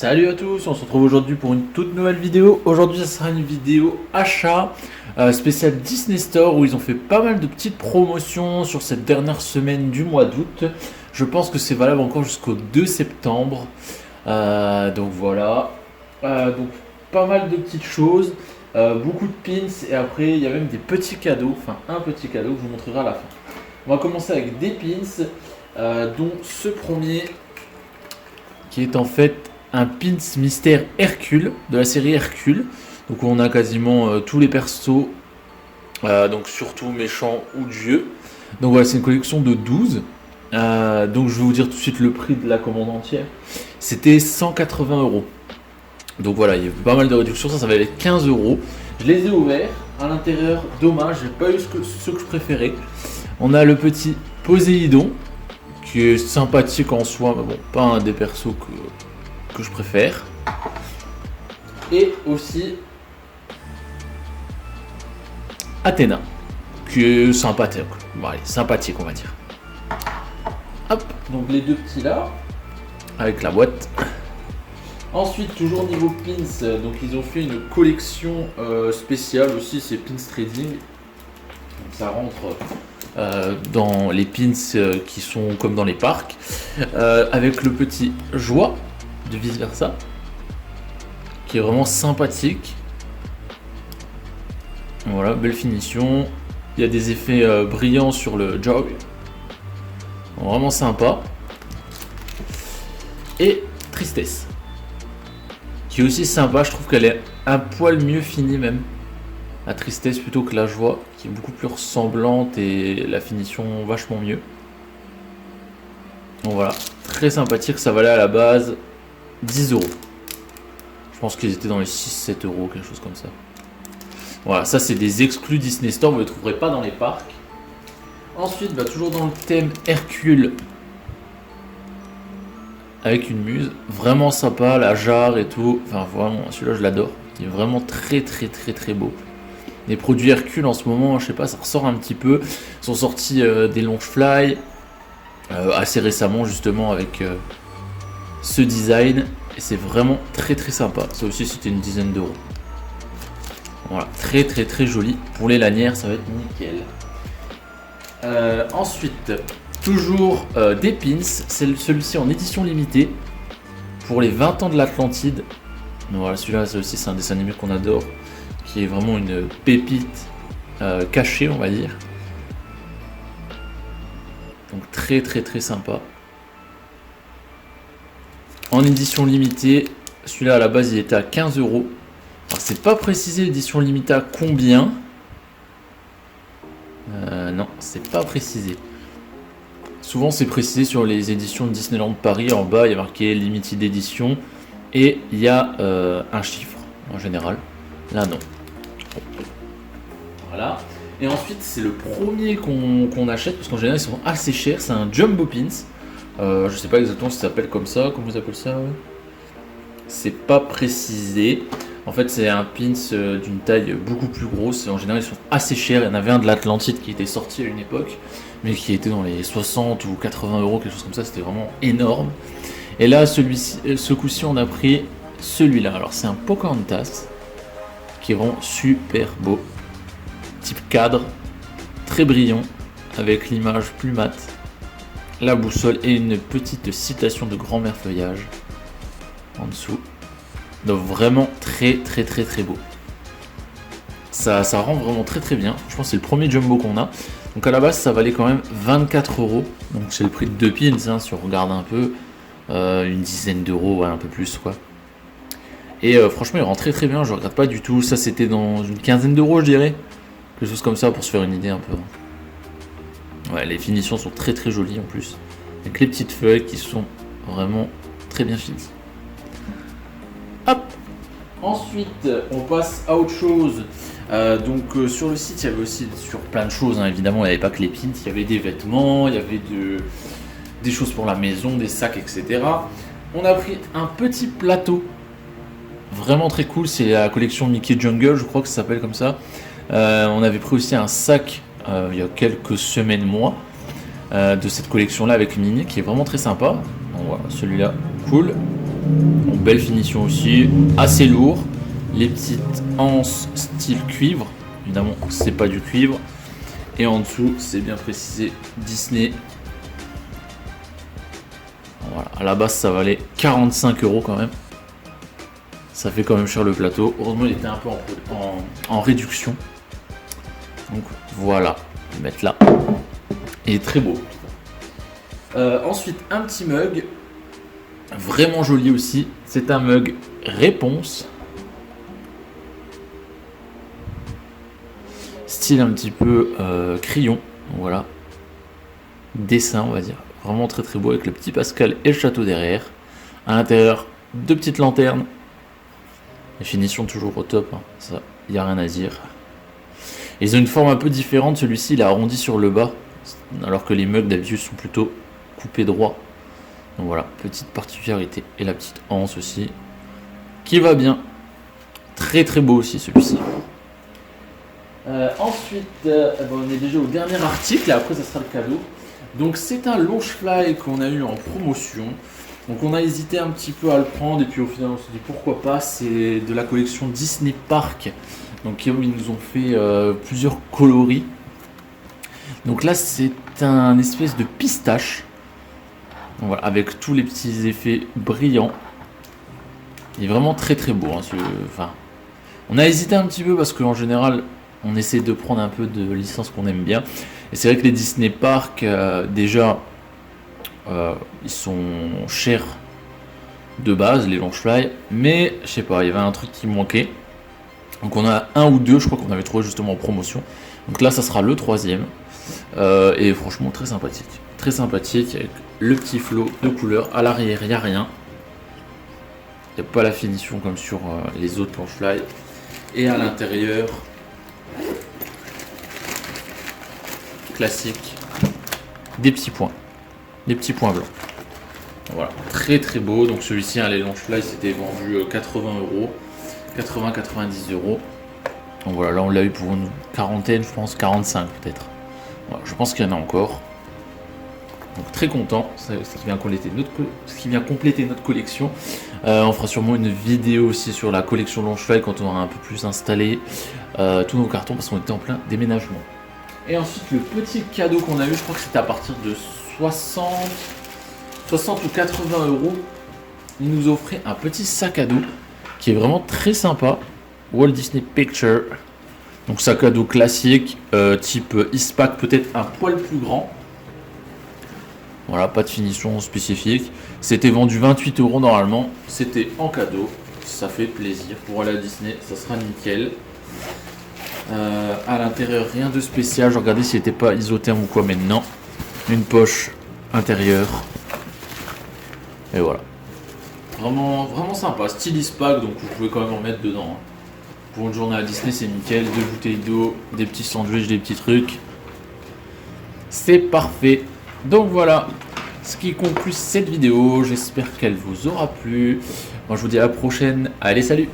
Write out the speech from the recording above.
Salut à tous, on se retrouve aujourd'hui pour une toute nouvelle vidéo. Aujourd'hui, ça sera une vidéo achat spéciale Disney Store où ils ont fait pas mal de petites promotions sur cette dernière semaine du mois d'août. Je pense que c'est valable encore jusqu'au 2 septembre. Donc voilà. Donc pas mal de petites choses, beaucoup de pins et après il y a même des petits cadeaux, enfin un petit cadeau que je vous montrerai à la fin. On va commencer avec des pins, dont ce premier qui est en fait un pins mystère Hercule de la série Hercule. Donc on a quasiment tous les persos, donc surtout méchants ou dieux. Donc voilà, c'est une collection de 12. Donc je vais vous dire tout de suite le prix de la commande entière. C'était 180 euros. Donc voilà, il y a pas mal de réductions, ça valait 15 euros. Je les ai ouverts. À l'intérieur, dommage, j'ai pas eu ce que je préférais. On a le petit Poséidon qui est sympathique en soi, mais bon, pas un des persos que je préfère. Et aussi Athéna, qui est sympathique. Bon, allez, sympathique, on va dire. Hop, donc les deux petits là, avec la boîte. Ensuite, toujours niveau pins, donc ils ont fait une collection spéciale aussi, c'est pins trading. Donc ça rentre dans les pins qui sont comme dans les parcs, avec le petit Joie de vice versa, qui est vraiment sympathique. Voilà, belle finition. Il y a des effets brillants sur le jog, vraiment sympa. Et Tristesse, qui est aussi sympa, je trouve qu'elle est un poil mieux finie même. La Tristesse plutôt que la Joie, qui est beaucoup plus ressemblante et la finition vachement mieux. Donc voilà, très sympathique, ça valait à la base 10 euros. Je pense qu'ils étaient dans les 6-7 euros, quelque chose comme ça. Voilà, ça c'est des exclus Disney Store, vous ne les trouverez pas dans les parcs. Ensuite, toujours dans le thème Hercule, avec une muse, vraiment sympa, la jarre et tout, enfin vraiment, celui-là je l'adore, il est vraiment très beau. Les produits Hercule en ce moment, je sais pas, ça ressort un petit peu, ils sont sortis des Longefly, assez récemment justement avec ce design, et c'est vraiment très sympa, ça aussi c'était une dizaine d'euros. Voilà, très joli, pour les lanières ça va être nickel. Ensuite, toujours des pins, c'est celui-ci en édition limitée pour les 20 ans de l'Atlantide. Donc voilà, celui-là, ça aussi c'est un dessin animé qu'on adore, qui est vraiment une pépite cachée, on va dire. Donc très sympa. En édition limitée, celui-là à la base il était à 15 euros. Alors c'est pas précisé l'édition limitée à combien. Non, c'est pas précisé. Souvent c'est précisé sur les éditions de Disneyland Paris, en bas il y a marqué Limited Edition et il y a un chiffre en général. Là non. Voilà. Et ensuite c'est le premier qu'on achète parce qu'en général ils sont assez chers. C'est un Jumbo Pins. Je sais pas exactement si ça s'appelle comme ça. Comment vous appelez ça? C'est pas précisé. En fait c'est un pins d'une taille beaucoup plus grosse. En général ils sont assez chers. Il y en avait un de l'Atlantide qui était sorti à une époque, mais qui était dans les 60 ou 80 euros, quelque chose comme ça. C'était vraiment énorme. Et là ce coup-ci on a pris celui-là. Alors c'est un Pocahontas qui rend super beau. Type cadre, très brillant, avec l'image plus mate, la boussole et une petite citation de grand-mère feuillage en dessous. Donc vraiment très beau. Ça rend vraiment très bien. Je pense que c'est le premier jumbo qu'on a. Donc à la base ça valait quand même 24 euros. Donc c'est le prix de 2 pins hein, si on regarde un peu. Une dizaine d'euros, ouais, un peu plus quoi. Et franchement il rend très bien, je regrette pas du tout. Ça c'était dans une quinzaine d'euros je dirais. Quelque chose comme ça pour se faire une idée un peu. Ouais, les finitions sont très jolies en plus. Avec les petites feuilles qui sont vraiment très bien finies. Hop. Ensuite, on passe à autre chose. Donc sur le site, il y avait aussi sur plein de choses. Hein. Évidemment, il n'y avait pas que les pins. Il y avait des vêtements, il y avait des choses pour la maison, des sacs, etc. On a pris un petit plateau. Vraiment très cool. C'est la collection Mickey Jungle, je crois que ça s'appelle comme ça. On avait pris aussi un sac il y a quelques semaines, mois, de cette collection-là avec Minnie, qui est vraiment très sympa. Donc voilà, celui-là, cool. Bon, belle finition aussi, assez lourd. Les petites anses style cuivre, évidemment c'est pas du cuivre. Et en dessous, c'est bien précisé Disney. Voilà, à la base ça valait 45 € quand même. Ça fait quand même cher le plateau. Heureusement il était un peu en réduction. Donc voilà, je vais le mettre là. Il est très beau. Ensuite un petit mug. Vraiment joli aussi. C'est un mug réponse. Style un petit peu crayon. Donc voilà. Dessin on va dire. Vraiment très très beau avec le petit Pascal et le château derrière. À l'intérieur, deux petites lanternes. Les finitions toujours au top, hein. Ça, il n'y a rien à dire. Et ils ont une forme un peu différente, celui-ci il est arrondi sur le bas, alors que les mugs d'habitude sont plutôt coupés droit. Donc voilà, petite particularité. Et la petite anse aussi, qui va bien. Très très beau aussi celui-ci. Ensuite, on est déjà au dernier article, et après ça sera le cadeau. Donc c'est un Longefly qu'on a eu en promotion. Donc on a hésité un petit peu à le prendre et puis au final on s'est dit pourquoi pas. C'est de la collection Disney Park. Donc ils nous ont fait plusieurs coloris. Donc là c'est un espèce de pistache. Donc, voilà, avec tous les petits effets brillants. Il est vraiment très très beau. Hein, enfin, on a hésité un petit peu parce qu'en général on essaie de prendre un peu de licences qu'on aime bien. Et c'est vrai que les Disney Park déjà... ils sont chers de base, les Longefly, mais je sais pas, il y avait un truc qui manquait. Donc on a un ou deux, je crois qu'on avait trouvé justement en promotion. Donc là, ça sera le troisième. Et franchement, très sympathique. Très sympathique, avec le petit flot de couleurs. À l'arrière, il n'y a rien. Il n'y a pas la finition comme sur les autres Longefly. Et à l'intérieur, classique, des petits points. Des petits points blancs. Voilà, très très beau. Donc celui-ci, hein, les Longefly, c'était vendu 80 €, 80-90 €. Donc voilà, là on l'a eu pour une quarantaine, je pense 45 peut-être. Voilà, je pense qu'il y en a encore. Donc très content, c'est ce qui vient compléter notre collection. On fera sûrement une vidéo aussi sur la collection Longefly quand on aura un peu plus installé tous nos cartons parce qu'on était en plein déménagement. Et ensuite le petit cadeau qu'on a eu, je crois que c'était à partir de 60 ou 80 €. Il nous offrait un petit sac à dos qui est vraiment très sympa. Walt Disney Picture. Donc sac à dos classique, type Eastpak, peut-être un poil plus grand. Voilà, pas de finition spécifique. C'était vendu 28 € normalement. C'était en cadeau. Ça fait plaisir. Pour aller à Disney, ça sera nickel. À l'intérieur, rien de spécial. Je regardais s'il n'était pas isotherme ou quoi, mais non. Une poche intérieure. Et voilà. Vraiment, vraiment sympa. Style Eastpak, donc vous pouvez quand même en mettre dedans. Hein. Pour une journée à Disney, c'est nickel. 2 bouteilles d'eau, des petits sandwichs, des petits trucs. C'est parfait. Donc voilà, ce qui conclut cette vidéo. J'espère qu'elle vous aura plu. Moi, je vous dis à la prochaine. Allez, salut!